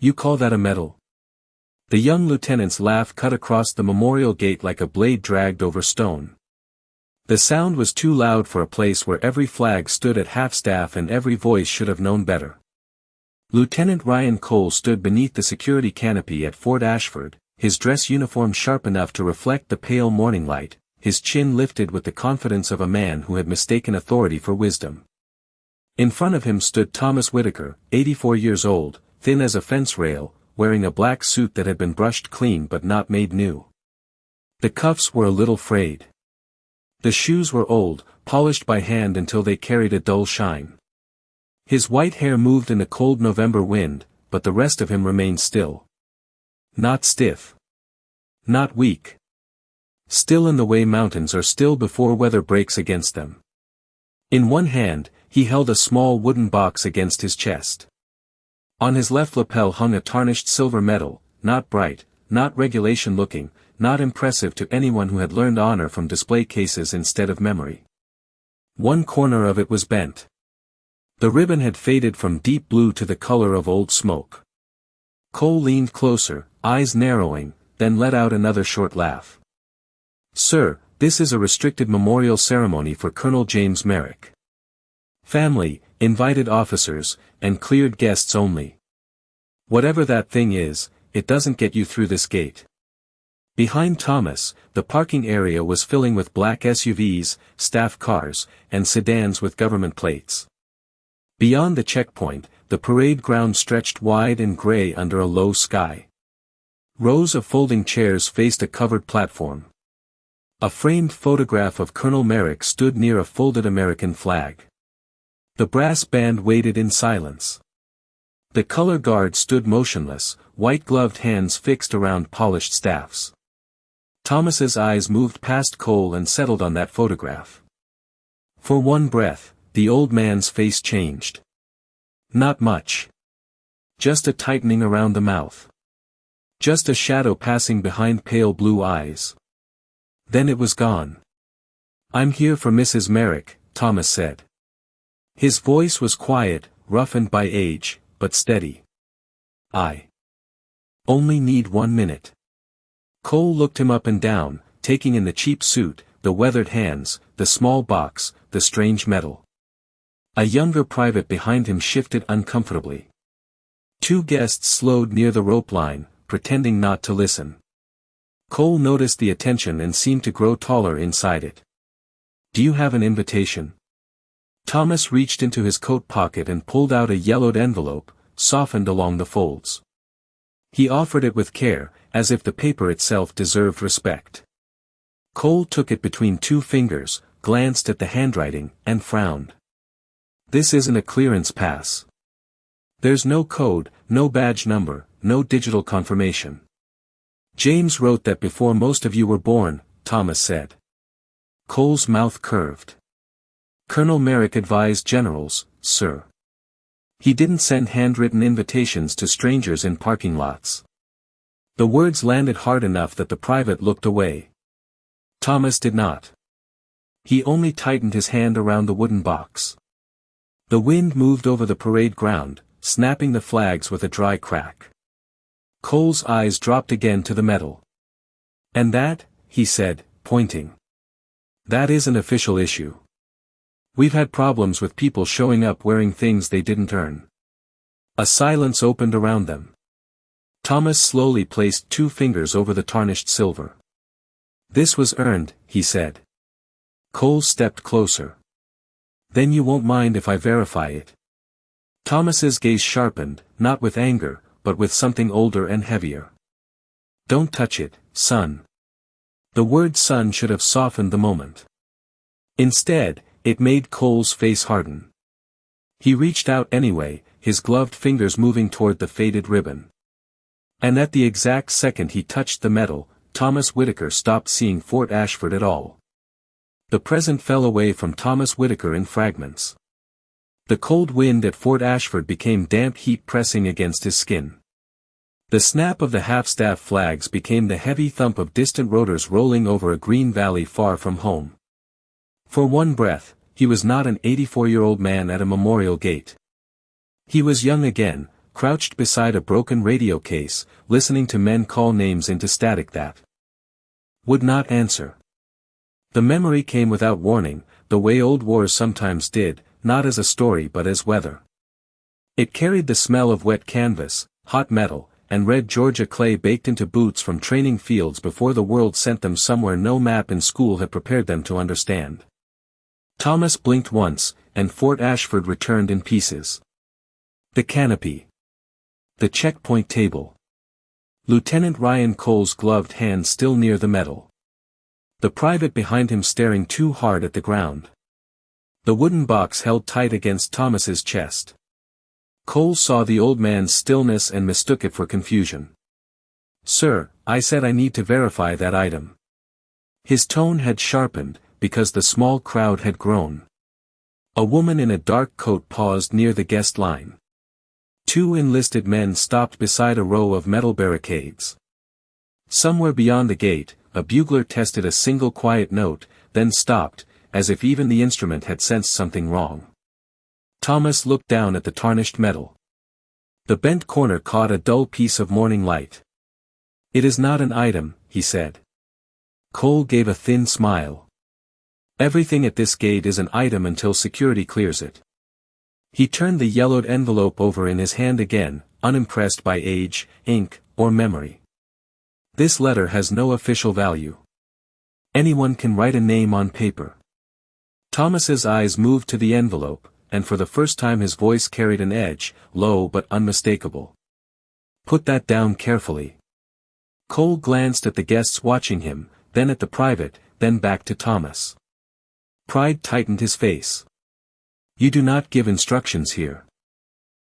You call that a medal? The young lieutenant's laugh cut across the memorial gate like a blade dragged over stone. The sound was too loud for a place where every flag stood at half-staff and every voice should have known better. Lieutenant Ryan Cole stood beneath the security canopy at Fort Ashford, his dress uniform sharp enough to reflect the pale morning light, his chin lifted with the confidence of a man who had mistaken authority for wisdom. In front of him stood Thomas Whitaker, 84 years old, thin as a fence rail, wearing a black suit that had been brushed clean but not made new. The cuffs were a little frayed. The shoes were old, polished by hand until they carried a dull shine. His white hair moved in the cold November wind, but the rest of him remained still. Not stiff. Not weak. Still in the way mountains are still before weather breaks against them. In one hand, he held a small wooden box against his chest. On his left lapel hung a tarnished silver medal, not bright, not regulation-looking, not impressive to anyone who had learned honor from display cases instead of memory. One corner of it was bent. The ribbon had faded from deep blue to the color of old smoke. Cole leaned closer, eyes narrowing, then let out another short laugh. "Sir, this is a restricted memorial ceremony for Colonel James Merrick. Family, invited officers, and cleared guests only. Whatever that thing is, it doesn't get you through this gate." Behind Thomas, the parking area was filling with black SUVs, staff cars, and sedans with government plates. Beyond the checkpoint, the parade ground stretched wide and gray under a low sky. Rows of folding chairs faced a covered platform. A framed photograph of Colonel Merrick stood near a folded American flag. The brass band waited in silence. The color guard stood motionless, white-gloved hands fixed around polished staffs. Thomas's eyes moved past Cole and settled on that photograph. For one breath, the old man's face changed. Not much. Just a tightening around the mouth. Just a shadow passing behind pale blue eyes. Then it was gone. "I'm here for Mrs. Merrick," Thomas said. His voice was quiet, roughened by age, but steady. "I only need 1 minute." Cole looked him up and down, taking in the cheap suit, the weathered hands, the small box, the strange medal. A younger private behind him shifted uncomfortably. Two guests slowed near the rope line, pretending not to listen. Cole noticed the attention and seemed to grow taller inside it. "Do you have an invitation?" Thomas reached into his coat pocket and pulled out a yellowed envelope, softened along the folds. He offered it with care, as if the paper itself deserved respect. Cole took it between two fingers, glanced at the handwriting, and frowned. "This isn't a clearance pass. There's no code, no badge number, no digital confirmation." "James wrote that before most of you were born," Thomas said. Cole's mouth curved. "Colonel Merrick advised generals, sir. He didn't send handwritten invitations to strangers in parking lots." The words landed hard enough that the private looked away. Thomas did not. He only tightened his hand around the wooden box. The wind moved over the parade ground, snapping the flags with a dry crack. Cole's eyes dropped again to the medal. "And that," he said, pointing. "That is an official issue. We've had problems with people showing up wearing things they didn't earn." A silence opened around them. Thomas slowly placed 2 fingers over the tarnished silver. "This was earned," he said. Cole stepped closer. "Then you won't mind if I verify it?" Thomas's gaze sharpened, not with anger, but with something older and heavier. "Don't touch it, son." The word son should have softened the moment. Instead, it made Cole's face harden. He reached out anyway, his gloved fingers moving toward the faded ribbon. And at the exact second he touched the medal, Thomas Whitaker stopped seeing Fort Ashford at all. The present fell away from Thomas Whitaker in fragments. The cold wind at Fort Ashford became damp heat pressing against his skin. The snap of the half-staff flags became the heavy thump of distant rotors rolling over a green valley far from home. For one breath, he was not an 84-year-old man at a memorial gate. He was young again, crouched beside a broken radio case, listening to men call names into static that would not answer. The memory came without warning, the way old wars sometimes did, not as a story but as weather. It carried the smell of wet canvas, hot metal, and red Georgia clay baked into boots from training fields before the world sent them somewhere no map in school had prepared them to understand. Thomas blinked once, and Fort Ashford returned in pieces. The canopy. The checkpoint table. Lieutenant Ryan Cole's gloved hand still near the metal. The private behind him staring too hard at the ground. The wooden box held tight against Thomas's chest. Cole saw the old man's stillness and mistook it for confusion. "Sir, I said I need to verify that item." His tone had sharpened, because the small crowd had grown. A woman in a dark coat paused near the guest line. Two enlisted men stopped beside a row of metal barricades. Somewhere beyond the gate, a bugler tested a single quiet note, then stopped, as if even the instrument had sensed something wrong. Thomas looked down at the tarnished metal. The bent corner caught a dull piece of morning light. "It is not an item," he said. Cole gave a thin smile. "Everything at this gate is an item until security clears it." He turned the yellowed envelope over in his hand again, unimpressed by age, ink, or memory. "This letter has no official value. Anyone can write a name on paper." Thomas's eyes moved to the envelope, and for the first time his voice carried an edge, low but unmistakable. "Put that down carefully." Cole glanced at the guests watching him, then at the private, then back to Thomas. Pride tightened his face. "You do not give instructions here."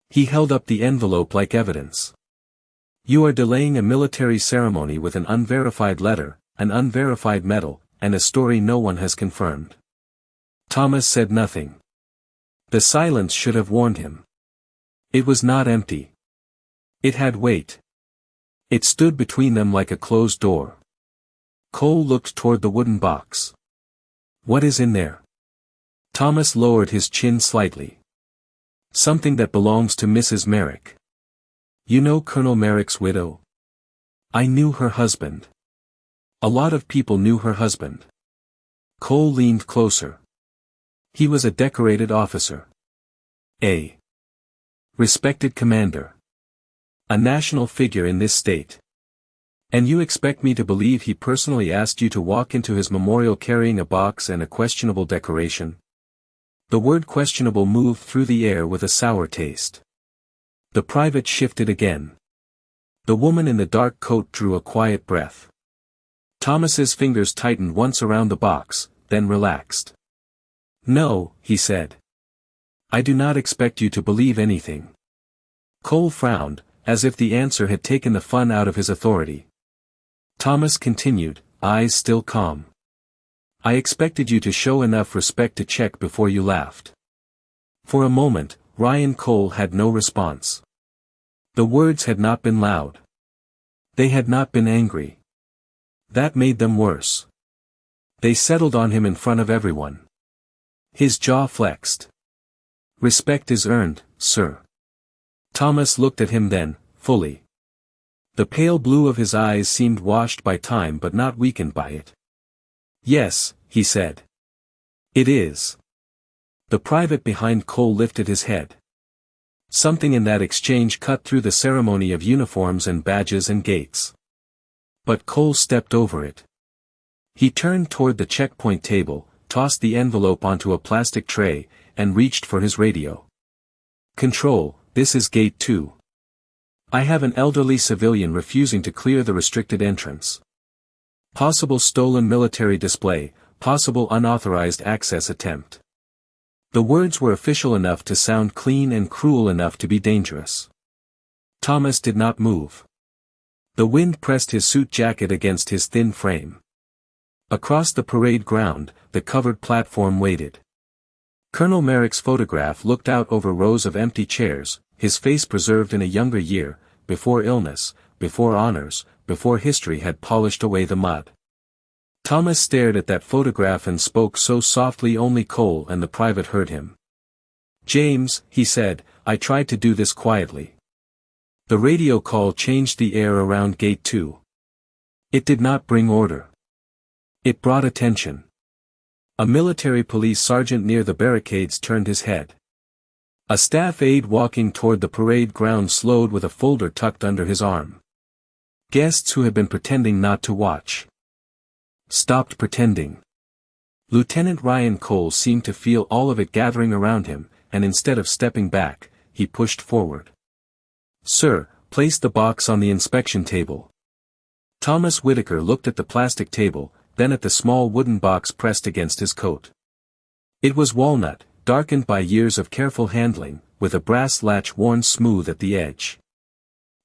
He held up the envelope like evidence. "You are delaying a military ceremony with an unverified letter, an unverified medal, and a story no one has confirmed." Thomas said nothing. The silence should have warned him. It was not empty. It had weight. It stood between them like a closed door. Cole looked toward the wooden box. "What is in there?" Thomas lowered his chin slightly. "Something that belongs to Mrs. Merrick. You know Colonel Merrick's widow?" "I knew her husband." "A lot of people knew her husband." Cole leaned closer. "He was a decorated officer. A respected commander. A national figure in this state. And you expect me to believe he personally asked you to walk into his memorial carrying a box and a questionable decoration?" The word questionable moved through the air with a sour taste. The private shifted again. The woman in the dark coat drew a quiet breath. Thomas's fingers tightened once around the box, then relaxed. "No," he said. "I do not expect you to believe anything." Cole frowned, as if the answer had taken the fun out of his authority. Thomas continued, eyes still calm. "I expected you to show enough respect to check before you laughed." For a moment, Ryan Cole had no response. The words had not been loud. They had not been angry. That made them worse. They settled on him in front of everyone. His jaw flexed. "Respect is earned, sir." Thomas looked at him then, fully. The pale blue of his eyes seemed washed by time but not weakened by it. "Yes," he said. "It is." The private behind Cole lifted his head. Something in that exchange cut through the ceremony of uniforms and badges and gates. But Cole stepped over it. He turned toward the checkpoint table, tossed the envelope onto a plastic tray, and reached for his radio. "Control, this is Gate 2. I have an elderly civilian refusing to clear the restricted entrance. Possible stolen military display, possible unauthorized access attempt." The words were official enough to sound clean and cruel enough to be dangerous. Thomas did not move. The wind pressed his suit jacket against his thin frame. Across the parade ground, the covered platform waited. Colonel Merrick's photograph looked out over rows of empty chairs, his face preserved in a younger year, before illness, before honors, before history had polished away the mud. Thomas stared at that photograph and spoke so softly only Cole and the private heard him. "James," he said, "I tried to do this quietly. The radio call changed the air around Gate 2. It did not bring order. It brought attention. A military police sergeant near the barricades turned his head. A staff aide walking toward the parade ground slowed with a folder tucked under his arm. Guests who had been pretending not to watch stopped pretending. Lieutenant Ryan Cole seemed to feel all of it gathering around him, and instead of stepping back, he pushed forward. "Sir, place the box on the inspection table." Thomas Whitaker looked at the plastic table, then at the small wooden box pressed against his coat. It was walnut, darkened by years of careful handling, with a brass latch worn smooth at the edge.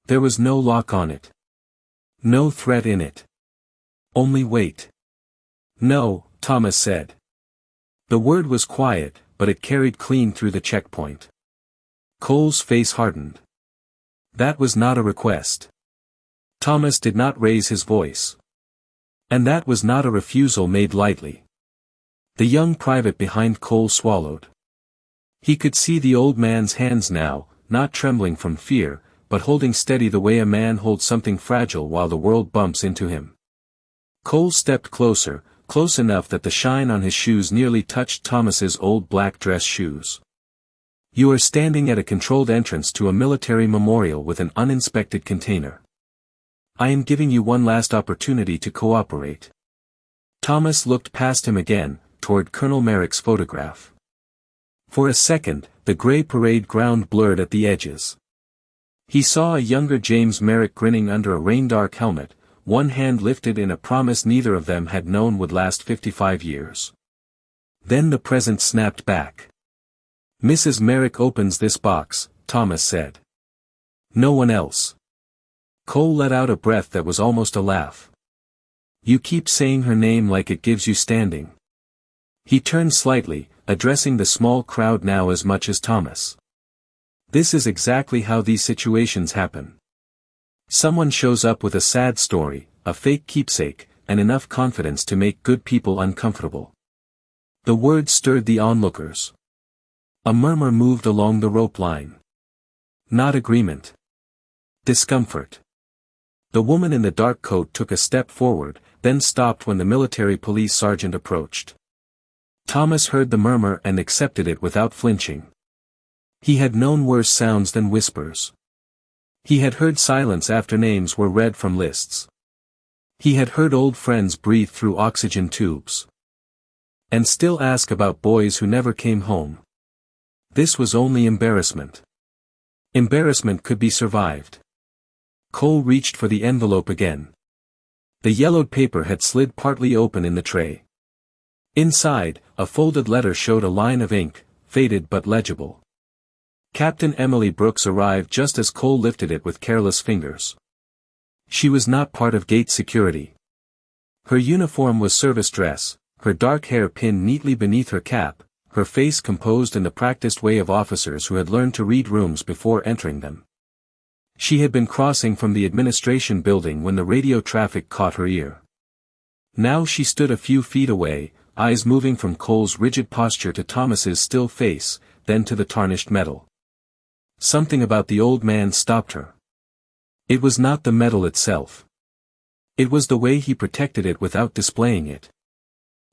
There was no lock on it. No threat in it. Only weight. "No," Thomas said. The word was quiet, but it carried clean through the checkpoint. Cole's face hardened. That was not a request. Thomas did not raise his voice. And that was not a refusal made lightly. The young private behind Cole swallowed. He could see the old man's hands now, not trembling from fear, but holding steady the way a man holds something fragile while the world bumps into him. Cole stepped closer, close enough that the shine on his shoes nearly touched Thomas's old black dress shoes. "You are standing at a controlled entrance to a military memorial with an uninspected container. I am giving you one last opportunity to cooperate." Thomas looked past him again, toward Colonel Merrick's photograph. For a second, the gray parade ground blurred at the edges. He saw a younger James Merrick grinning under a rain-dark helmet, one hand lifted in a promise neither of them had known would last 55 years. Then the present snapped back. "Mrs. Merrick opens this box," Thomas said. "No one else." Cole let out a breath that was almost a laugh. "You keep saying her name like it gives you standing." He turned slightly, addressing the small crowd now as much as Thomas. "This is exactly how these situations happen. Someone shows up with a sad story, a fake keepsake, and enough confidence to make good people uncomfortable." The words stirred the onlookers. A murmur moved along the rope line. Not agreement. Discomfort. The woman in the dark coat took a step forward, then stopped when the military police sergeant approached. Thomas heard the murmur and accepted it without flinching. He had known worse sounds than whispers. He had heard silence after names were read from lists. He had heard old friends breathe through oxygen tubes. And still ask about boys who never came home. This was only embarrassment. Embarrassment could be survived. Cole reached for the envelope again. The yellowed paper had slid partly open in the tray. Inside, a folded letter showed a line of ink, faded but legible. Captain Emily Brooks arrived just as Cole lifted it with careless fingers. She was not part of gate security. Her uniform was service dress, her dark hair pinned neatly beneath her cap, her face composed in the practiced way of officers who had learned to read rooms before entering them. She had been crossing from the administration building when the radio traffic caught her ear. Now she stood a few feet away, eyes moving from Cole's rigid posture to Thomas's still face, then to the tarnished metal. Something about the old man stopped her. It was not the metal itself. It was the way he protected it without displaying it.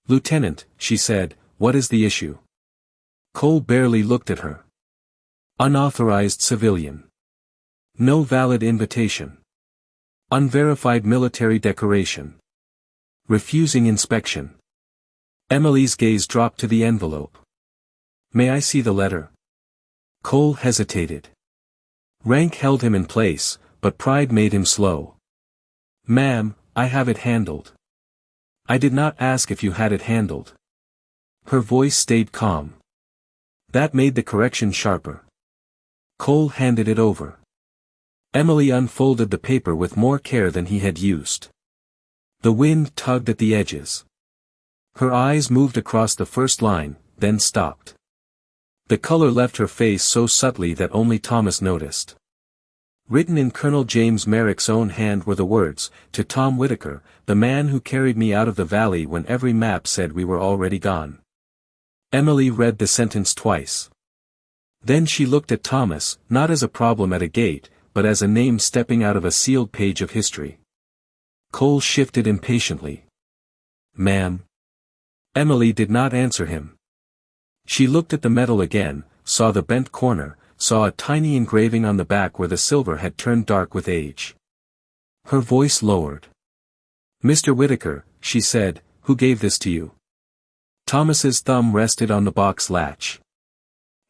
"Lieutenant," she said, "what is the issue?" Cole barely looked at her. Unauthorized civilian. No valid invitation. Unverified military decoration. Refusing inspection. Emily's gaze dropped to the envelope. "May I see the letter?" Cole hesitated. Rank held him in place, but pride made him slow. "Ma'am, I have it handled." "I did not ask if you had it handled." Her voice stayed calm. That made the correction sharper. Cole handed it over. Emily unfolded the paper with more care than he had used. The wind tugged at the edges. Her eyes moved across the first line, then stopped. The color left her face so subtly that only Thomas noticed. Written in Colonel James Merrick's own hand were the words, "To Tom Whitaker, the man who carried me out of the valley when every map said we were already gone." Emily read the sentence twice. Then she looked at Thomas, not as a problem at a gate, but as a name stepping out of a sealed page of history. Cole shifted impatiently. "Ma'am?" Emily did not answer him. She looked at the metal again, saw the bent corner, saw a tiny engraving on the back where the silver had turned dark with age. Her voice lowered. "Mr. Whitaker," she said, "who gave this to you?" Thomas's thumb rested on the box latch.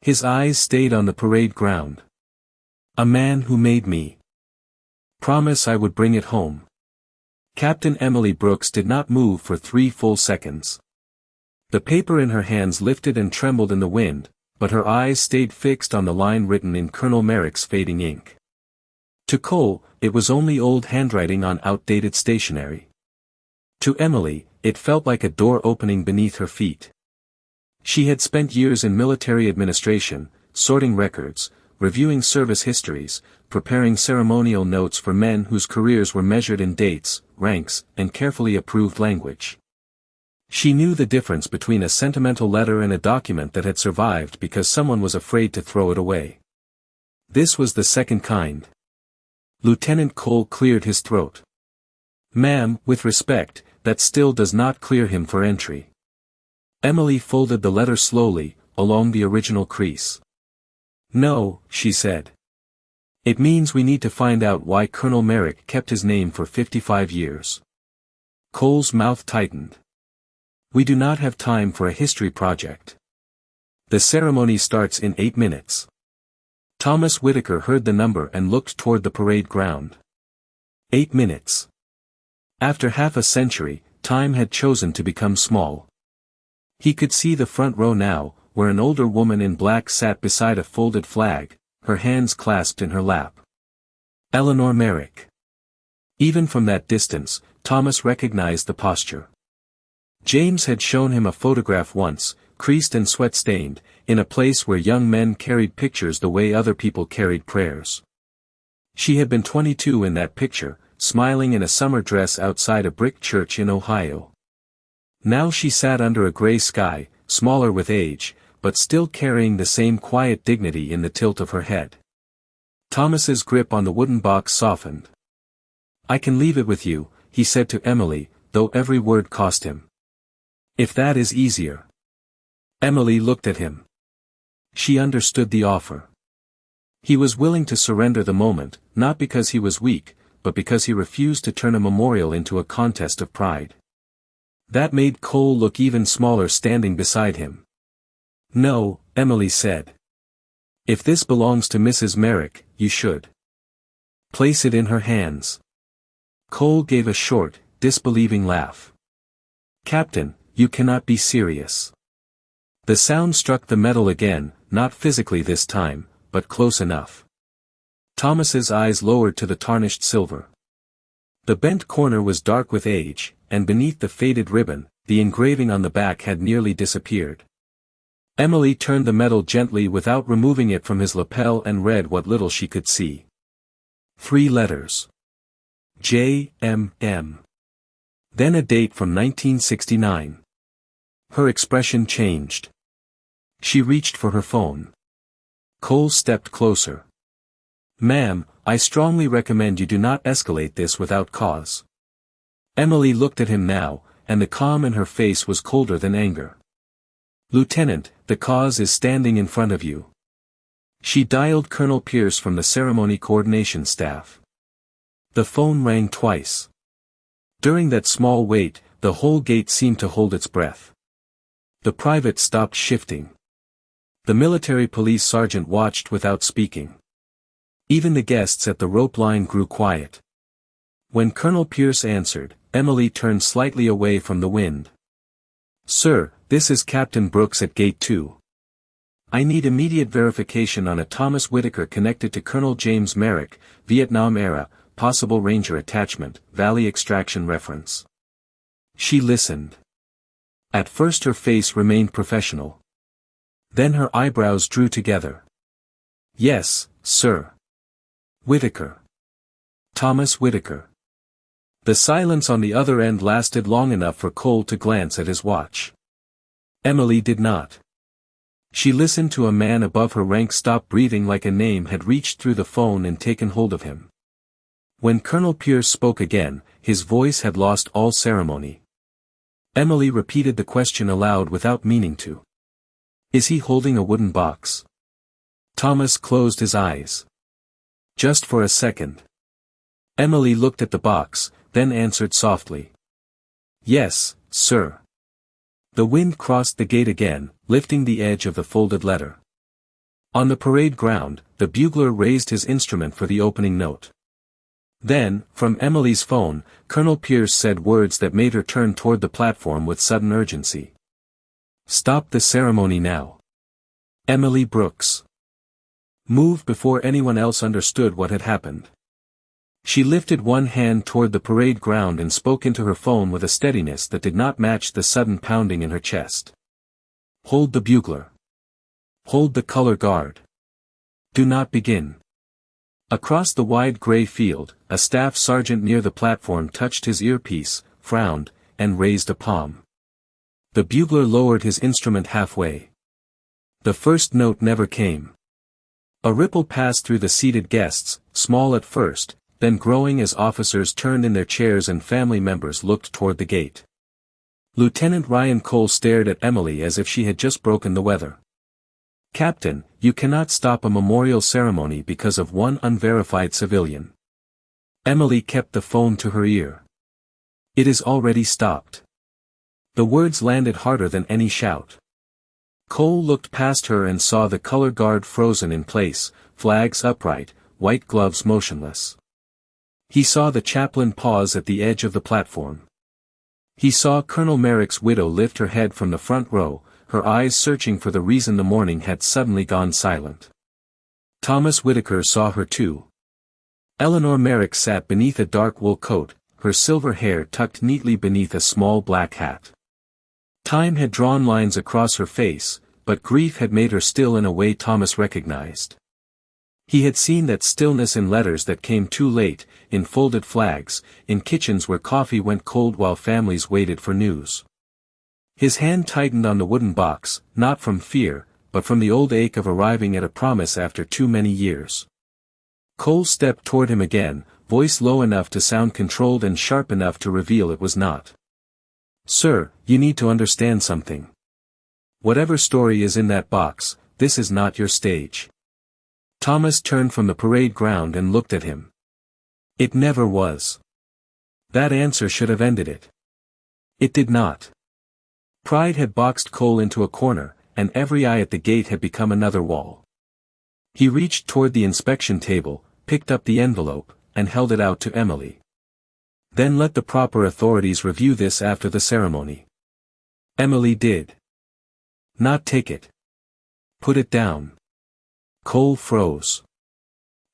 His eyes stayed on the parade ground. "A man who made me promise I would bring it home." Captain Emily Brooks did not move for 3 full seconds. The paper in her hands lifted and trembled in the wind, but her eyes stayed fixed on the line written in Colonel Merrick's fading ink. To Cole, it was only old handwriting on outdated stationery. To Emily, it felt like a door opening beneath her feet. She had spent years in military administration, sorting records, reviewing service histories, preparing ceremonial notes for men whose careers were measured in dates, ranks, and carefully approved language. She knew the difference between a sentimental letter and a document that had survived because someone was afraid to throw it away. This was the second kind. Lieutenant Cole cleared his throat. "Ma'am, with respect, that still does not clear him for entry." Emily folded the letter slowly, along the original crease. "No," she said. "It means we need to find out why Colonel Merrick kept his name for 55 years. Cole's mouth tightened. "We do not have time for a history project. The ceremony starts in 8 minutes. Thomas Whitaker heard the number and looked toward the parade ground. 8 minutes. After half a century, time had chosen to become small. He could see the front row now, where an older woman in black sat beside a folded flag, her hands clasped in her lap. Eleanor Merrick. Even from that distance, Thomas recognized the posture. James had shown him a photograph once, creased and sweat-stained, in a place where young men carried pictures the way other people carried prayers. She had been 22 in that picture, smiling in a summer dress outside a brick church in Ohio. Now she sat under a gray sky, smaller with age, but still carrying the same quiet dignity in the tilt of her head. Thomas's grip on the wooden box softened. "I can leave it with you," he said to Emily, though every word cost him. "If that is easier." Emily looked at him. She understood the offer. He was willing to surrender the moment, not because he was weak, but because he refused to turn a memorial into a contest of pride. That made Cole look even smaller standing beside him. "No," Emily said. "If this belongs to Mrs. Merrick, you should place it in her hands." Cole gave a short, disbelieving laugh. "Captain, you cannot be serious." The sound struck the metal again, not physically this time, but close enough. Thomas's eyes lowered to the tarnished silver. The bent corner was dark with age, and beneath the faded ribbon, the engraving on the back had nearly disappeared. Emily turned the metal gently without removing it from his lapel and read what little she could see. 3 letters. J.M.M. Then a date from 1969. Her expression changed. She reached for her phone. Cole stepped closer. "Ma'am, I strongly recommend you do not escalate this without cause." Emily looked at him now, and the calm in her face was colder than anger. "Lieutenant, the cause is standing in front of you." She dialed Colonel Pierce from the ceremony coordination staff. The phone rang twice. During that small wait, the whole gate seemed to hold its breath. The private stopped shifting. The military police sergeant watched without speaking. Even the guests at the rope line grew quiet. When Colonel Pierce answered, Emily turned slightly away from the wind. "Sir, this is Captain Brooks at Gate 2. I need immediate verification on a Thomas Whitaker connected to Colonel James Merrick, Vietnam era, possible Ranger attachment, Valley extraction reference." She listened. At first her face remained professional. Then her eyebrows drew together. "Yes, sir. Whitaker. Thomas Whitaker." The silence on the other end lasted long enough for Cole to glance at his watch. Emily did not. She listened to a man above her rank stop breathing like a name had reached through the phone and taken hold of him. When Colonel Pierce spoke again, his voice had lost all ceremony. Emily repeated the question aloud without meaning to. Is he holding a wooden box? Thomas closed his eyes. Just for a second. Emily looked at the box, then answered softly. Yes, sir. The wind crossed the gate again, lifting the edge of the folded letter. On the parade ground, the bugler raised his instrument for the opening note. Then, from Emily's phone, Colonel Pierce said words that made her turn toward the platform with sudden urgency. Stop the ceremony now. Emily Brooks. Moved before anyone else understood what had happened. She lifted one hand toward the parade ground and spoke into her phone with a steadiness that did not match the sudden pounding in her chest. Hold the bugler. Hold the color guard. Do not begin. Across the wide gray field, a staff sergeant near the platform touched his earpiece, frowned, and raised a palm. The bugler lowered his instrument halfway. The first note never came. A ripple passed through the seated guests, small at first, then growing as officers turned in their chairs and family members looked toward the gate. Lieutenant Ryan Cole stared at Emily as if she had just broken the weather. Captain, you cannot stop a memorial ceremony because of one unverified civilian. Emily kept the phone to her ear. It is already stopped. The words landed harder than any shout. Cole looked past her and saw the color guard frozen in place, flags upright, white gloves motionless. He saw the chaplain pause at the edge of the platform. He saw Colonel Merrick's widow lift her head from the front row, her eyes searching for the reason the morning had suddenly gone silent. Thomas Whitaker saw her too. Eleanor Merrick sat beneath a dark wool coat, her silver hair tucked neatly beneath a small black hat. Time had drawn lines across her face, but grief had made her still in a way Thomas recognized. He had seen that stillness in letters that came too late, in folded flags, in kitchens where coffee went cold while families waited for news. His hand tightened on the wooden box, not from fear, but from the old ache of arriving at a promise after too many years. Cole stepped toward him again, voice low enough to sound controlled and sharp enough to reveal it was not. Sir, you need to understand something. Whatever story is in that box, this is not your stage. Thomas turned from the parade ground and looked at him. It never was. That answer should have ended it. It did not. Pride had boxed Cole into a corner, and every eye at the gate had become another wall. He reached toward the inspection table, picked up the envelope, and held it out to Emily. Then let the proper authorities review this after the ceremony. Emily did. Not take it. Put it down. Cole froze.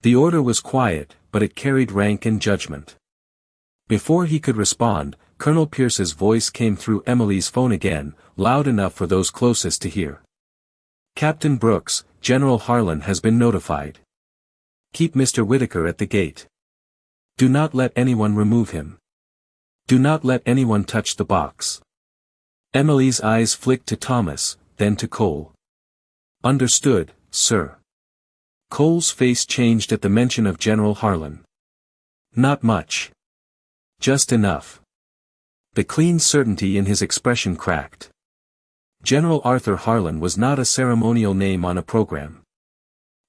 The order was quiet, but it carried rank and judgment. Before he could respond, Colonel Pierce's voice came through Emily's phone again, loud enough for those closest to hear. Captain Brooks, General Harlan has been notified. Keep Mr. Whitaker at the gate. Do not let anyone remove him. Do not let anyone touch the box. Emily's eyes flicked to Thomas, then to Cole. Understood, sir. Cole's face changed at the mention of General Harlan. Not much. Just enough. The clean certainty in his expression cracked. General Arthur Harlan was not a ceremonial name on a program.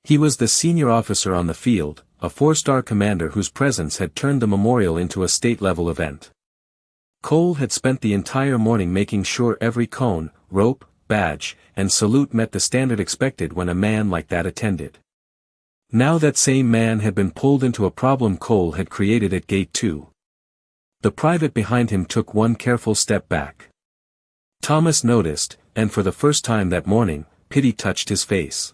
He was the senior officer on the field, a four-star commander whose presence had turned the memorial into a state-level event. Cole had spent the entire morning making sure every cone, rope, badge, and salute met the standard expected when a man like that attended. Now that same man had been pulled into a problem Cole had created at Gate 2. The private behind him took one careful step back. Thomas noticed, and for the first time that morning, pity touched his face.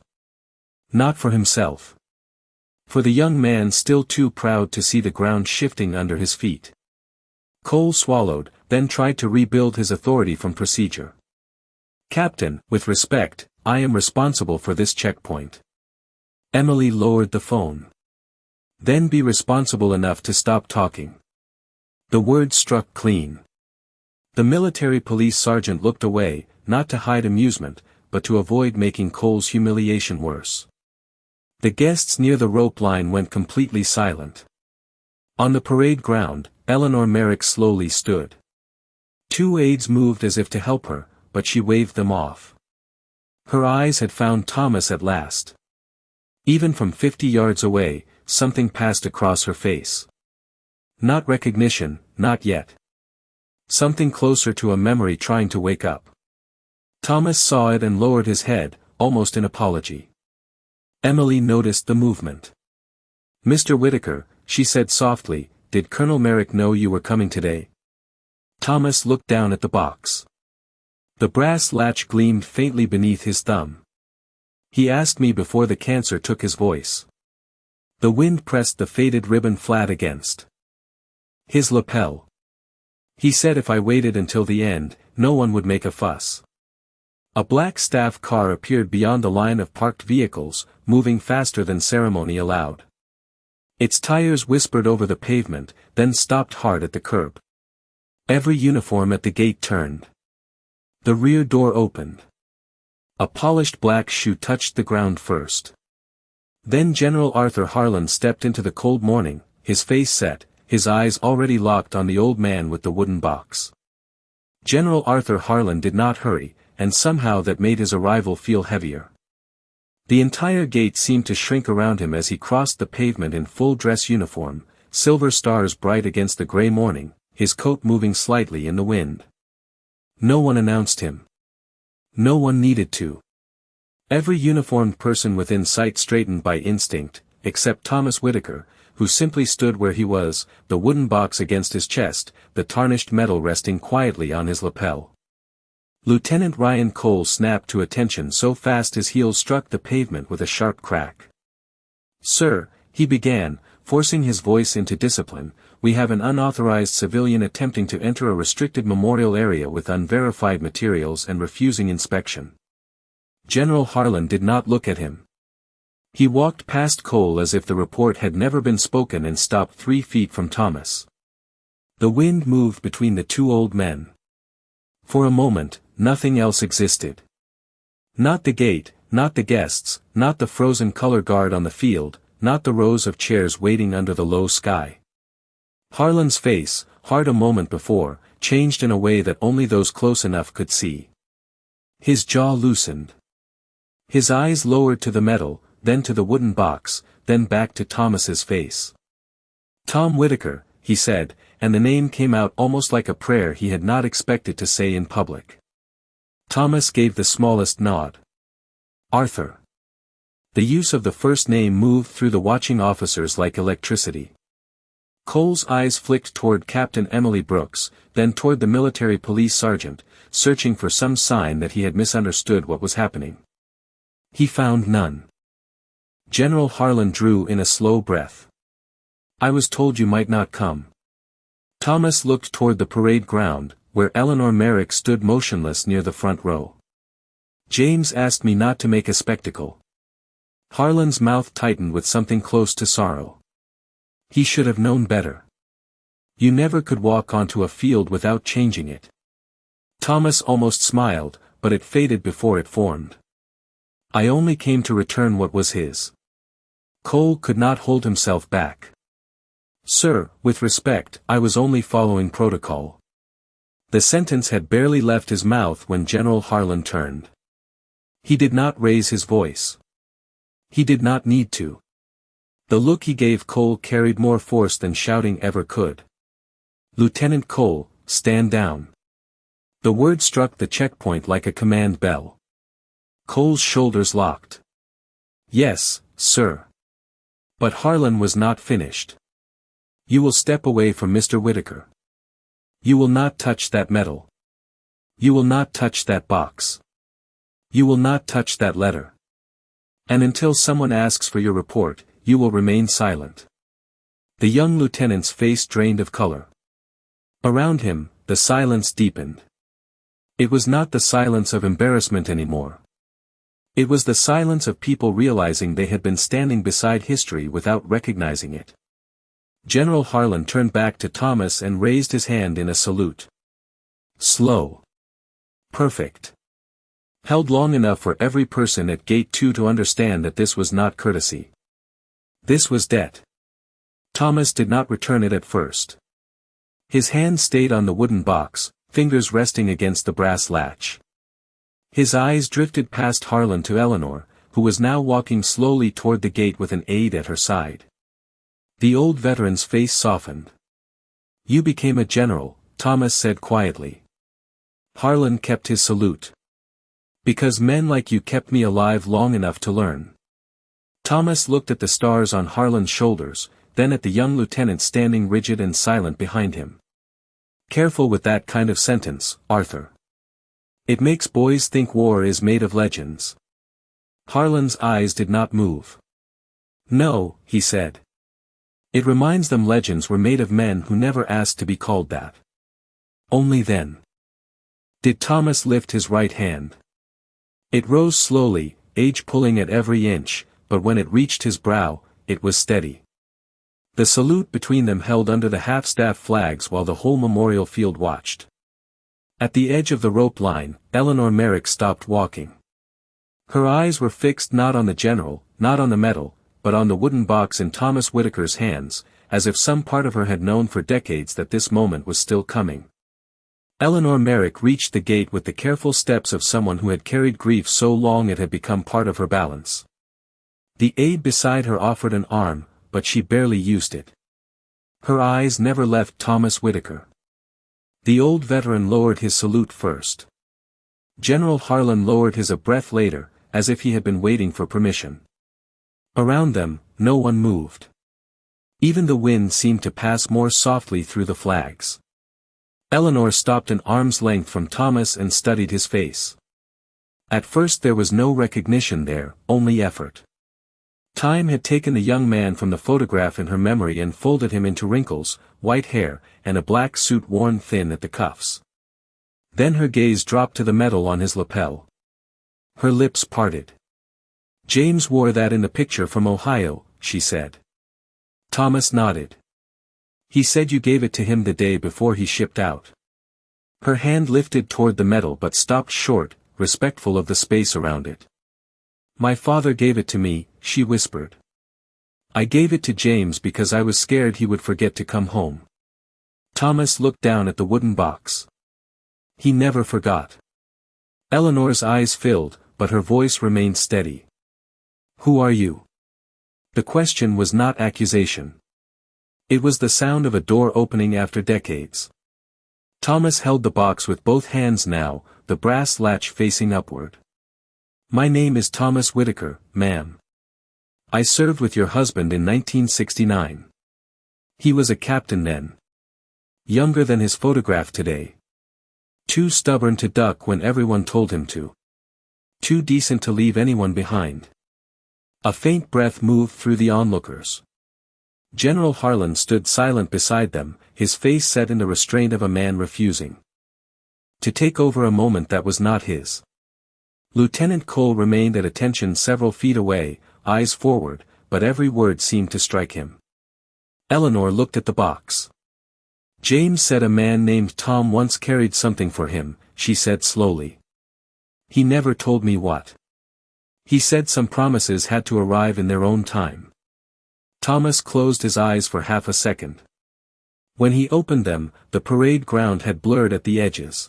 Not for himself. For the young man still too proud to see the ground shifting under his feet. Cole swallowed, then tried to rebuild his authority from procedure. Captain, with respect, I am responsible for this checkpoint. Emily lowered the phone. Then be responsible enough to stop talking. The word struck clean. The military police sergeant looked away, not to hide amusement, but to avoid making Cole's humiliation worse. The guests near the rope line went completely silent. On the parade ground, Eleanor Merrick slowly stood. Two aides moved as if to help her, but she waved them off. Her eyes had found Thomas at last. Even from 50 yards away, something passed across her face. Not recognition, not yet. Something closer to a memory trying to wake up. Thomas saw it and lowered his head, almost in apology. Emily noticed the movement. "Mr. Whitaker," she said softly, "did Colonel Merrick know you were coming today?" Thomas looked down at the box. The brass latch gleamed faintly beneath his thumb. "He asked me before the cancer took his voice." The wind pressed the faded ribbon flat against his lapel. "He said if I waited until the end, no one would make a fuss." A black staff car appeared beyond the line of parked vehicles, moving faster than ceremony allowed. Its tires whispered over the pavement, then stopped hard at the curb. Every uniform at the gate turned. The rear door opened. A polished black shoe touched the ground first. Then General Arthur Harlan stepped into the cold morning, his face set, his eyes already locked on the old man with the wooden box. General Arthur Harlan did not hurry, and somehow that made his arrival feel heavier. The entire gate seemed to shrink around him as he crossed the pavement in full dress uniform, silver stars bright against the gray morning, his coat moving slightly in the wind. No one announced him. No one needed to. Every uniformed person within sight straightened by instinct, except Thomas Whitaker, who simply stood where he was, the wooden box against his chest, the tarnished metal resting quietly on his lapel. Lieutenant Ryan Cole snapped to attention so fast his heels struck the pavement with a sharp crack. "Sir," he began, forcing his voice into discipline, "we have an unauthorized civilian attempting to enter a restricted memorial area with unverified materials and refusing inspection." General Harlan did not look at him. He walked past Cole as if the report had never been spoken and stopped 3 feet from Thomas. The wind moved between the two old men. For a moment, nothing else existed. Not the gate, not the guests, not the frozen color guard on the field, not the rows of chairs waiting under the low sky. Harlan's face, hard a moment before, changed in a way that only those close enough could see. His jaw loosened. His eyes lowered to the metal, then to the wooden box, then back to Thomas's face. "Tom Whitaker," he said, and the name came out almost like a prayer he had not expected to say in public. Thomas gave the smallest nod. "Arthur." The use of the first name moved through the watching officers like electricity. Cole's eyes flicked toward Captain Emily Brooks, then toward the military police sergeant, searching for some sign that he had misunderstood what was happening. He found none. General Harlan drew in a slow breath. "I was told you might not come." Thomas looked toward the parade ground, where Eleanor Merrick stood motionless near the front row. "James asked me not to make a spectacle." Harlan's mouth tightened with something close to sorrow. He should have known better. You never could walk onto a field without changing it. Thomas almost smiled, but it faded before it formed. "I only came to return what was his." Cole could not hold himself back. "Sir, with respect, I was only following protocol." The sentence had barely left his mouth when General Harlan turned. He did not raise his voice. He did not need to. The look he gave Cole carried more force than shouting ever could. "Lieutenant Cole, stand down." The word struck the checkpoint like a command bell. Cole's shoulders locked. "Yes, sir." But Harlan was not finished. "You will step away from Mr. Whitaker. You will not touch that metal. You will not touch that box. You will not touch that letter. And until someone asks for your report, you will remain silent." The young lieutenant's face drained of color. Around him, the silence deepened. It was not the silence of embarrassment anymore. It was the silence of people realizing they had been standing beside history without recognizing it. General Harlan turned back to Thomas and raised his hand in a salute. Slow. Perfect. Held long enough for every person at Gate 2 to understand that this was not courtesy. This was debt. Thomas did not return it at first. His hand stayed on the wooden box, fingers resting against the brass latch. His eyes drifted past Harlan to Eleanor, who was now walking slowly toward the gate with an aide at her side. The old veteran's face softened. "You became a general," Thomas said quietly. Harlan kept his salute. "Because men like you kept me alive long enough to learn." Thomas looked at the stars on Harlan's shoulders, then at the young lieutenant standing rigid and silent behind him. "Careful with that kind of sentence, Arthur. It makes boys think war is made of legends." Harlan's eyes did not move. "No," he said. "It reminds them legends were made of men who never asked to be called that." Only then did Thomas lift his right hand. It rose slowly, age pulling at every inch, but when it reached his brow, it was steady. The salute between them held under the half-staff flags while the whole memorial field watched. At the edge of the rope line, Eleanor Merrick stopped walking. Her eyes were fixed not on the general, not on the medal, but on the wooden box in Thomas Whitaker's hands, as if some part of her had known for decades that this moment was still coming. Eleanor Merrick reached the gate with the careful steps of someone who had carried grief so long it had become part of her balance. The aide beside her offered an arm, but she barely used it. Her eyes never left Thomas Whitaker. The old veteran lowered his salute first. General Harlan lowered his a breath later, as if he had been waiting for permission. Around them, no one moved. Even the wind seemed to pass more softly through the flags. Eleanor stopped an arm's length from Thomas and studied his face. At first there was no recognition there, only effort. Time had taken the young man from the photograph in her memory and folded him into wrinkles, white hair, and a black suit worn thin at the cuffs. Then her gaze dropped to the medal on his lapel. Her lips parted. "James wore that in the picture from Ohio," she said. Thomas nodded. "He said you gave it to him the day before he shipped out." Her hand lifted toward the medal but stopped short, respectful of the space around it. "My father gave it to me," she whispered. "I gave it to James because I was scared he would forget to come home." Thomas looked down at the wooden box. "He never forgot." Eleanor's eyes filled, but her voice remained steady. "Who are you?" The question was not accusation. It was the sound of a door opening after decades. Thomas held the box with both hands now, the brass latch facing upward. "My name is Thomas Whitaker, ma'am. I served with your husband in 1969. He was a captain then. Younger than his photograph today. Too stubborn to duck when everyone told him to. Too decent to leave anyone behind." A faint breath moved through the onlookers. General Harlan stood silent beside them, his face set in the restraint of a man refusing to take over a moment that was not his. Lieutenant Cole remained at attention several feet away, eyes forward, but every word seemed to strike him. Eleanor looked at the box. "James said a man named Tom once carried something for him," she said slowly. "He never told me what. He said some promises had to arrive in their own time." Thomas closed his eyes for half a second. When he opened them, the parade ground had blurred at the edges.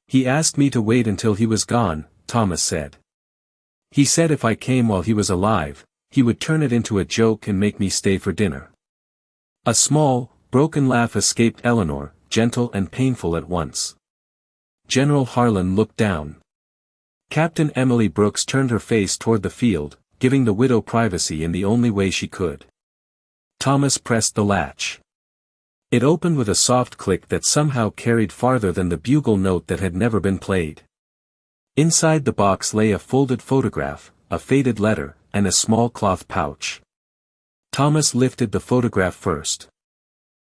"He asked me to wait until he was gone," Thomas said. "He said if I came while he was alive, he would turn it into a joke and make me stay for dinner." A small, broken laugh escaped Eleanor, gentle and painful at once. General Harlan looked down. Captain Emily Brooks turned her face toward the field, giving the widow privacy in the only way she could. Thomas pressed the latch. It opened with a soft click that somehow carried farther than the bugle note that had never been played. Inside the box lay a folded photograph, a faded letter, and a small cloth pouch. Thomas lifted the photograph first.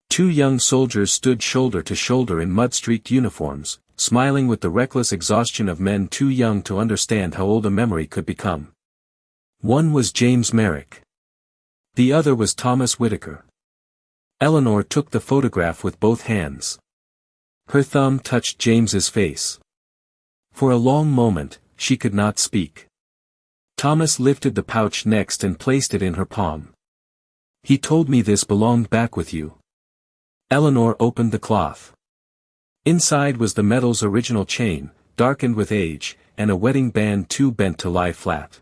Two young soldiers stood shoulder to shoulder in mud-streaked uniforms, smiling with the reckless exhaustion of men too young to understand how old a memory could become. One was James Merrick. The other was Thomas Whitaker. Eleanor took the photograph with both hands. Her thumb touched James's face. For a long moment, she could not speak. Thomas lifted the pouch next and placed it in her palm. He told me this belonged back with you. Eleanor opened the cloth. Inside was the metal's original chain, darkened with age, and a wedding band too bent to lie flat.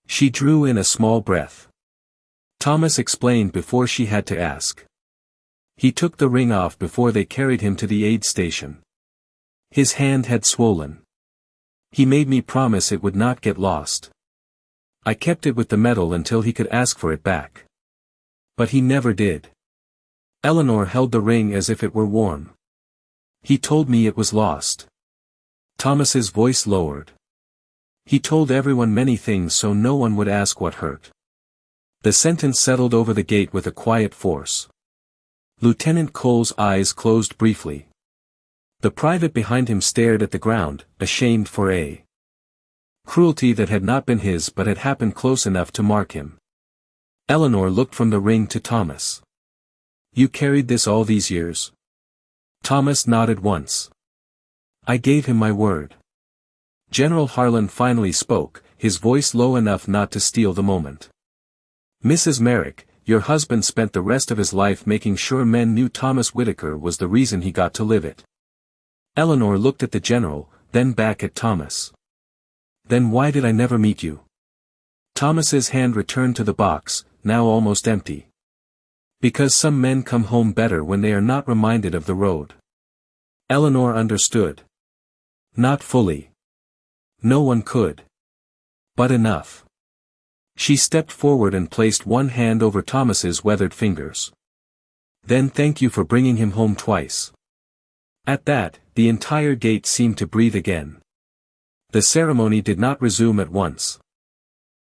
She drew in a small breath. Thomas explained before she had to ask. He took the ring off before they carried him to the aid station. His hand had swollen. He made me promise it would not get lost. I kept it with the metal until he could ask for it back. But he never did. Eleanor held the ring as if it were warm. He told me it was lost. Thomas's voice lowered. He told everyone many things so no one would ask what hurt. The sentence settled over the gate with a quiet force. Lieutenant Cole's eyes closed briefly. The private behind him stared at the ground, ashamed for a cruelty that had not been his but had happened close enough to mark him. Eleanor looked from the ring to Thomas. You carried this all these years? Thomas nodded once. I gave him my word. General Harlan finally spoke, his voice low enough not to steal the moment. Mrs. Merrick, your husband spent the rest of his life making sure men knew Thomas Whitaker was the reason he got to live it. Eleanor looked at the general, then back at Thomas. Then why did I never meet you? Thomas's hand returned to the box, now almost empty. Because some men come home better when they are not reminded of the road. Eleanor understood. Not fully. No one could. But enough. She stepped forward and placed one hand over Thomas's weathered fingers. Then thank you for bringing him home twice. At that, the entire gate seemed to breathe again. The ceremony did not resume at once.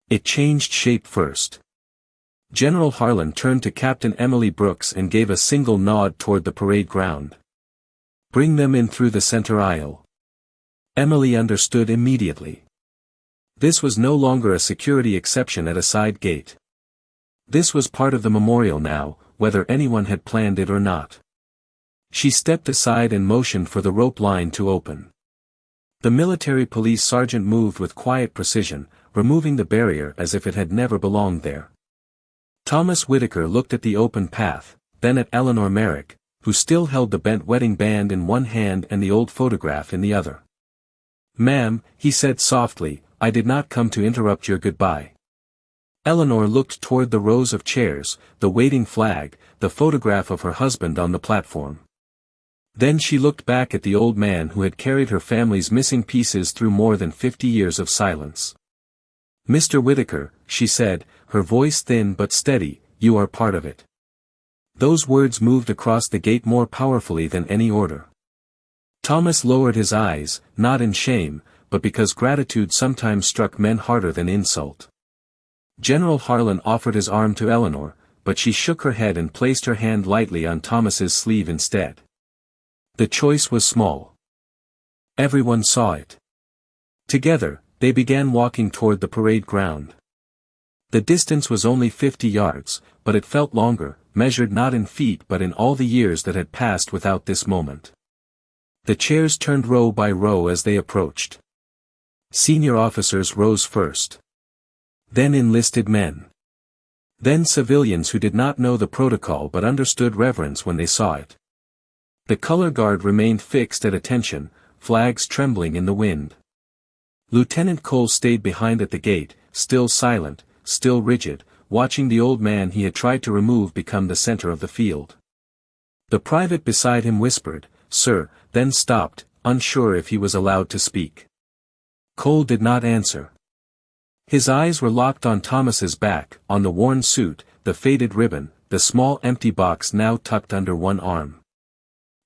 It changed shape first. General Harlan turned to Captain Emily Brooks and gave a single nod toward the parade ground. Bring them in through the center aisle. Emily understood immediately. This was no longer a security exception at a side gate. This was part of the memorial now, whether anyone had planned it or not. She stepped aside and motioned for the rope line to open. The military police sergeant moved with quiet precision, removing the barrier as if it had never belonged there. Thomas Whitaker looked at the open path, then at Eleanor Merrick, who still held the bent wedding band in one hand and the old photograph in the other. Ma'am, he said softly, I did not come to interrupt your goodbye. Eleanor looked toward the rows of chairs, the waving flag, the photograph of her husband on the platform. Then she looked back at the old man who had carried her family's missing pieces through more than 50 years of silence. Mr. Whitaker, she said, her voice thin but steady, you are part of it. Those words moved across the gate more powerfully than any order. Thomas lowered his eyes, not in shame, but because gratitude sometimes struck men harder than insult. General Harlan offered his arm to Eleanor, but she shook her head and placed her hand lightly on Thomas's sleeve instead. The choice was small. Everyone saw it. Together, they began walking toward the parade ground. The distance was only 50 yards, but it felt longer, measured not in feet but in all the years that had passed without this moment. The chairs turned row by row as they approached. Senior officers rose first. Then enlisted men. Then civilians who did not know the protocol but understood reverence when they saw it. The color guard remained fixed at attention, flags trembling in the wind. Lieutenant Cole stayed behind at the gate, still silent, still rigid, watching the old man he had tried to remove become the center of the field. The private beside him whispered, "Sir," then stopped, unsure if he was allowed to speak. Cole did not answer. His eyes were locked on Thomas's back, on the worn suit, the faded ribbon, the small empty box now tucked under one arm.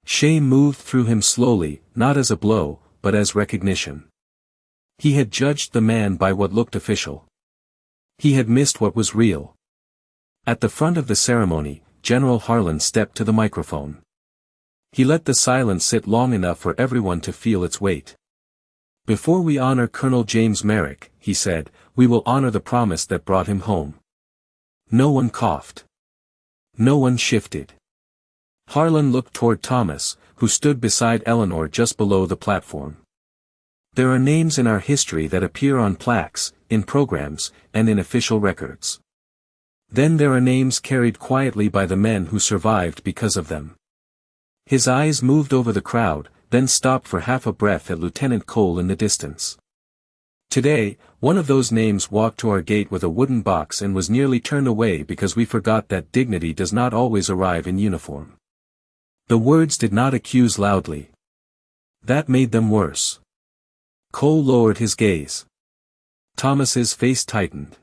Shame moved through him slowly, not as a blow, but as recognition. He had judged the man by what looked official. He had missed what was real. At the front of the ceremony, General Harlan stepped to the microphone. He let the silence sit long enough for everyone to feel its weight. Before we honor Colonel James Merrick, he said, we will honor the promise that brought him home. No one coughed. No one shifted. Harlan looked toward Thomas, who stood beside Eleanor just below the platform. There are names in our history that appear on plaques, in programs, and in official records. Then there are names carried quietly by the men who survived because of them. His eyes moved over the crowd, then stopped for half a breath at Lieutenant Cole in the distance. Today, one of those names walked to our gate with a wooden box and was nearly turned away because we forgot that dignity does not always arrive in uniform. The words did not accuse loudly. That made them worse. Cole lowered his gaze. Thomas's face tightened.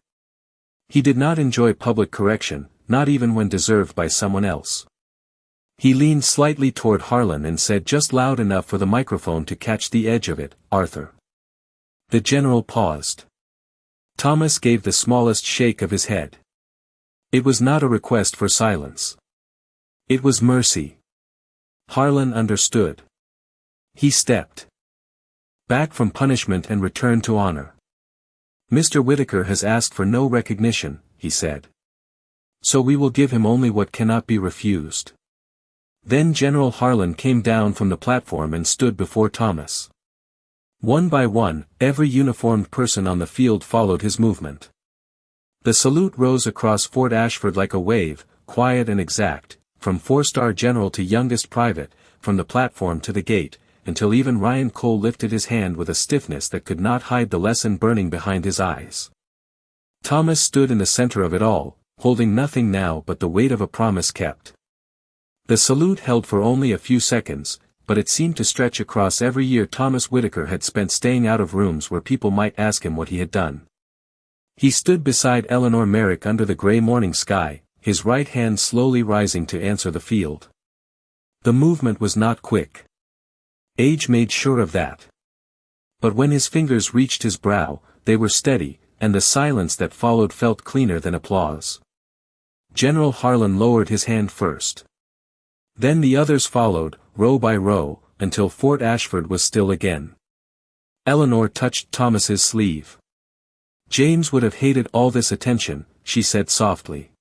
He did not enjoy public correction, not even when deserved by someone else. He leaned slightly toward Harlan and said just loud enough for the microphone to catch the edge of it, "Arthur." The general paused. Thomas gave the smallest shake of his head. It was not a request for silence. It was mercy. Harlan understood. He stepped back from punishment and returned to honor. "Mr. Whitaker has asked for no recognition," he said. "So we will give him only what cannot be refused." Then General Harlan came down from the platform and stood before Thomas. One by one, every uniformed person on the field followed his movement. The salute rose across Fort Ashford like a wave, quiet and exact, from four-star general to youngest private, from the platform to the gate, until even Ryan Cole lifted his hand with a stiffness that could not hide the lesson burning behind his eyes. Thomas stood in the center of it all, holding nothing now but the weight of a promise kept. The salute held for only a few seconds, but it seemed to stretch across every year Thomas Whitaker had spent staying out of rooms where people might ask him what he had done. He stood beside Eleanor Merrick under the gray morning sky, his right hand slowly rising to answer the field. The movement was not quick. Age made sure of that. But when his fingers reached his brow, they were steady, and the silence that followed felt cleaner than applause. General Harlan lowered his hand first. Then the others followed, row by row, until Fort Ashford was still again. Eleanor touched Thomas's sleeve. "James would have hated all this attention," she said softly.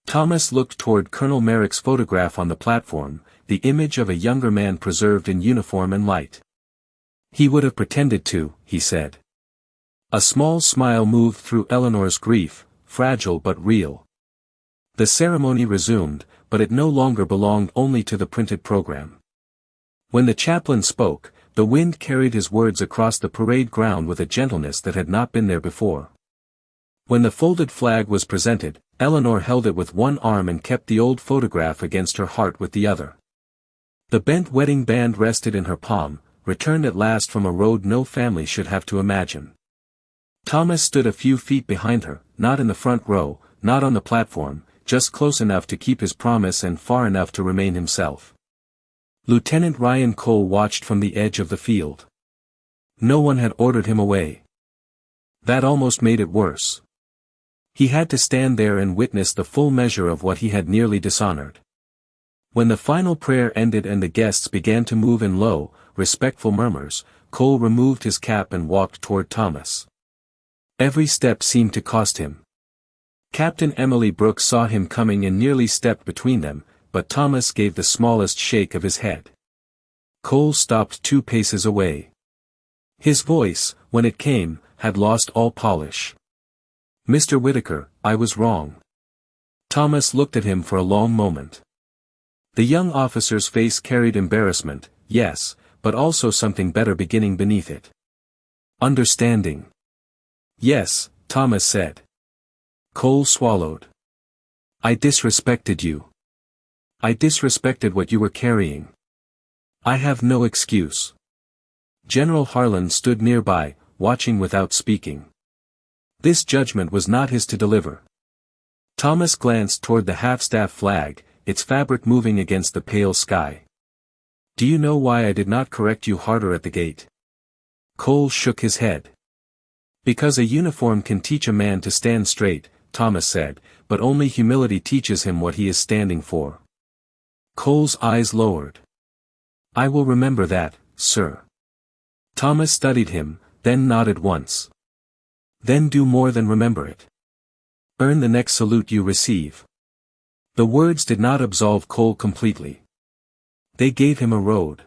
Thomas looked toward Colonel Merrick's photograph on the platform, the image of a younger man preserved in uniform and light. "He would have pretended to," he said. A small smile moved through Eleanor's grief, fragile but real. The ceremony resumed, but it no longer belonged only to the printed program. When the chaplain spoke, the wind carried his words across the parade ground with a gentleness that had not been there before. When the folded flag was presented, Eleanor held it with one arm and kept the old photograph against her heart with the other. The bent wedding band rested in her palm, returned at last from a road no family should have to imagine. Thomas stood a few feet behind her, not in the front row, not on the platform, just close enough to keep his promise and far enough to remain himself. Lieutenant Ryan Cole watched from the edge of the field. No one had ordered him away. That almost made it worse. He had to stand there and witness the full measure of what he had nearly dishonored. When the final prayer ended and the guests began to move in low, respectful murmurs, Cole removed his cap and walked toward Thomas. Every step seemed to cost him. Captain Emily Brooks saw him coming and nearly stepped between them, but Thomas gave the smallest shake of his head. Cole stopped 2 paces away. His voice, when it came, had lost all polish. "Mr. Whitaker, I was wrong." Thomas looked at him for a long moment. The young officer's face carried embarrassment, yes, but also something better beginning beneath it. Understanding. "Yes," Thomas said. Cole swallowed. "I disrespected you. I disrespected what you were carrying. I have no excuse." General Harlan stood nearby, watching without speaking. This judgment was not his to deliver. Thomas glanced toward the half-staff flag, its fabric moving against the pale sky. "Do you know why I did not correct you harder at the gate?" Cole shook his head. "Because a uniform can teach a man to stand straight," Thomas said, "but only humility teaches him what he is standing for." Cole's eyes lowered. "I will remember that, sir." Thomas studied him, then nodded once. "Then do more than remember it. Earn the next salute you receive." The words did not absolve Cole completely. They gave him a road.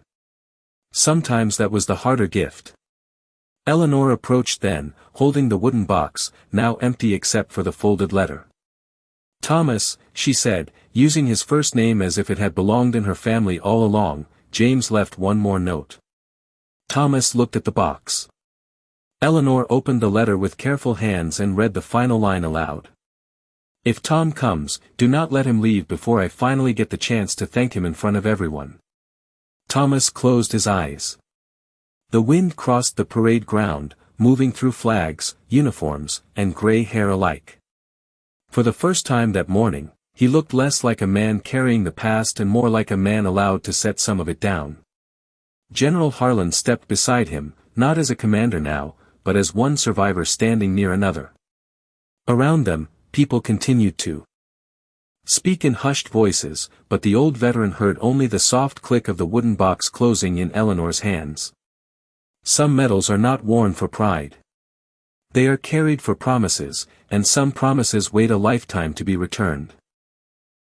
Sometimes that was the harder gift. Eleanor approached then, holding the wooden box, now empty except for the folded letter. Thomas, she said, using his first name as if it had belonged in her family all along, James left one more note. Thomas looked at the box. Eleanor opened the letter with careful hands and read the final line aloud. If Tom comes, do not let him leave before I finally get the chance to thank him in front of everyone. Thomas closed his eyes. The wind crossed the parade ground, moving through flags, uniforms, and gray hair alike. For the first time that morning, he looked less like a man carrying the past and more like a man allowed to set some of it down. General Harlan stepped beside him, not as a commander now, but as one survivor standing near another. Around them, people continued to speak in hushed voices, but the old veteran heard only the soft click of the wooden box closing in Eleanor's hands. Some medals are not worn for pride. They are carried for promises, and some promises wait a lifetime to be returned.